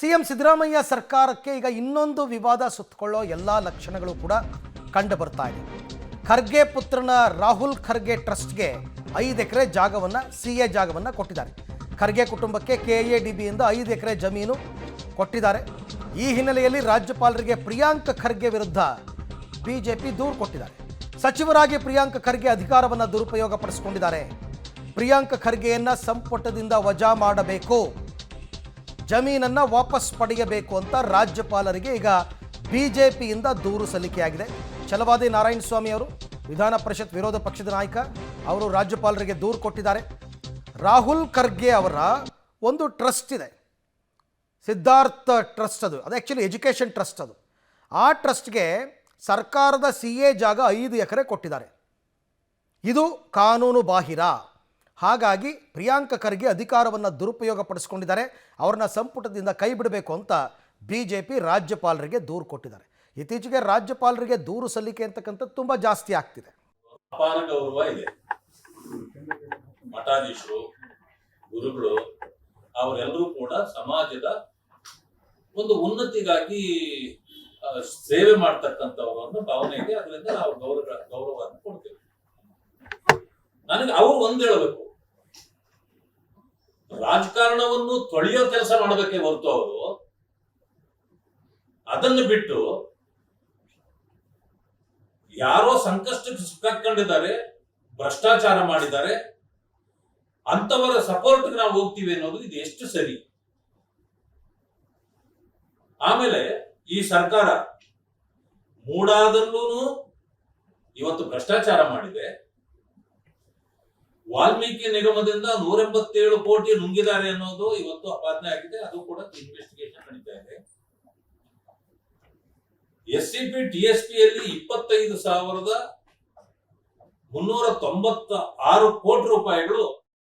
CM Siddaramaiah ಸರ್ಕಾರಕ್ಕೆ ಈಗ ಇನ್ನೊಂದು ವಿವಾದ ಸುತ್ತಕೊಳ್ಳೋ ಎಲ್ಲ ಲಕ್ಷಣಗಳು ಕೂಡ ಕಂಡು ಬರ್ತಾ ಇದೆ. ಖರ್ಗೆ ಪುತ್ರನ ರಾಹುಲ್ ಖರ್ಗೆ ಟ್ರಸ್ಟ್ಗೆ 5 ಎಕರೆ ಜಾಗವನ್ನು ಸಿಎ ಜಾಗವನ್ನು ಕೊಟ್ಟಿದ್ದಾರೆ. ಖರ್ಗೆ ಕುಟುಂಬಕ್ಕೆ ಕೆಎಡಿಬಿಯಿಂದ 5 ಎಕರೆ ಜಮೀನು ಕೊಟ್ಟಿದ್ದಾರೆ. ಈ ಹಿನ್ನೆಲೆಯಲ್ಲಿ ರಾಜ್ಯಪಾಲರಿಗೆ ಪ್ರಿಯಾಂಕ್ ಖರ್ಗೆ ವಿರುದ್ಧ ಬಿಜೆಪಿ ದೂರು ಕೊಟ್ಟಿದ್ದಾರೆ. ಸಚಿವರಾಗಿ ಪ್ರಿಯಾಂಕ್ ಖರ್ಗೆ ಅಧಿಕಾರವನ್ನು ದುರುಪಯೋಗ ಪಡಿಸಿಕೊಂಡಿದ್ದಾರೆ. ಪ್ರಿಯಾಂಕ್ ಖರ್ಗೆಯನ್ನು ಸಂಪುಟದಿಂದ ವಜಾ ಮಾಡಬೇಕು, ಜಮೀನನ್ನು ವಾಪಸ್ ಪಡೆಯಬೇಕು ಅಂತ ರಾಜ್ಯಪಾಲರಿಗೆ ಈಗ ಬಿಜೆಪಿಯಿಂದ ದೂರು ಸಲ್ಲಿಕೆಯಾಗಿದೆ. ಛಲವಾದಿ ನಾರಾಯಣಸ್ವಾಮಿ ಅವರು ವಿಧಾನ ಪರಿಷತ್ ವಿರೋಧ ಪಕ್ಷದ ನಾಯಕ, ಅವರು ರಾಜ್ಯಪಾಲರಿಗೆ ದೂರು ಕೊಟ್ಟಿದ್ದಾರೆ. ರಾಹುಲ್ ಖರ್ಗೆ ಅವರ ಒಂದು ಟ್ರಸ್ಟ್ ಇದೆ, ಸಿದ್ಧಾರ್ಥ ಟ್ರಸ್ಟ್, ಅದು ಆ್ಯಕ್ಚುಲಿ ಎಜುಕೇಷನ್ ಟ್ರಸ್ಟ್. ಅದು ಆ ಟ್ರಸ್ಟ್ಗೆ ಸರ್ಕಾರದ ಸಿಎ ಜಾಗ 5 ಎಕರೆ ಕೊಟ್ಟಿದ್ದಾರೆ. ಇದು ಕಾನೂನು ಬಾಹಿರ. ಹಾಗಾಗಿ ಪ್ರಿಯಾಂಕ್ ಖರ್ಗೆ ಅಧಿಕಾರವನ್ನು ದುರುಪಯೋಗ ಪಡಿಸ್ಕೊಂಡಿದ್ದಾರೆ. ಅವ್ರನ್ನ ಸಂಪುಟದಿಂದ ಕೈ ಬಿಡಬೇಕು ಅಂತ ಬಿಜೆಪಿ ರಾಜ್ಯಪಾಲರಿಗೆ ದೂರು ಕೊಟ್ಟಿದ್ದಾರೆ. ಇತ್ತೀಚೆಗೆ ರಾಜ್ಯಪಾಲರಿಗೆ ದೂರು ಸಲ್ಲಿಕೆ ಅಂತಕ್ಕಂಥದ್ದು ತುಂಬ ಜಾಸ್ತಿ ಆಗ್ತಿದೆ. ಅಪಾರ ಗೌರವ ಇದೆ. ಮಠಾಧೀಶರು, ಗುರುಗಳು ಅವರೆಲ್ಲರೂ ಕೂಡ ಸಮಾಜದ ಒಂದು ಉನ್ನತಿಗಾಗಿ ಸೇವೆ ಮಾಡ್ತಕ್ಕಂಥವ್ರು ಅನ್ನೋ ಭಾವನೆಗೆ ಅದರಿಂದ ನಾವು ಗೌರವವನ್ನು ಕೊಡ್ತೇವೆ. ನನಗೆ ಅವರು ಒಂದ್ ಹೇಳಬೇಕು, ರಾಜಕಾರಣವನ್ನು ತೊಳೆಯೋ ಕೆಲಸ ಮಾಡಬೇಕೇ ಹೊರತು ಅವರು ಅದನ್ನು ಬಿಟ್ಟು ಯಾರೋ ಸಂಕಷ್ಟಕ್ಕೆ ಸಿಕ್ಕಾಕೊಂಡಿದ್ದಾರೆ, ಭ್ರಷ್ಟಾಚಾರ ಮಾಡಿದ್ದಾರೆ, ಅಂತವರ ಸಪೋರ್ಟ್ಗೆ ನಾವು ಹೋಗ್ತೀವಿ ಅನ್ನೋದು ಇದು ಎಷ್ಟು ಸರಿ? ಆಮೇಲೆ ಈ ಸರ್ಕಾರ ಮೂಡಾದಲ್ಲೂ ಇವತ್ತು ಭ್ರಷ್ಟಾಚಾರ ಮಾಡಿದೆ. ವಾಲ್ಮೀಕಿ ನಿಗಮದಿಂದ 187 ಕೋಟಿ ನುಂಗಿದ್ದಾರೆ ಅನ್ನೋದು ಇವತ್ತು ಅಪಾದನೆ ಆಗಿದೆ. ಅದು ಕೂಡ ಇನ್ವೆಸ್ಟಿಗೇಷನ್ ನಡೀತಾ ಇದೆ. SCP TSP ಯಲ್ಲಿ 25,396 ಕೋಟಿ ರೂಪಾಯಿಗಳು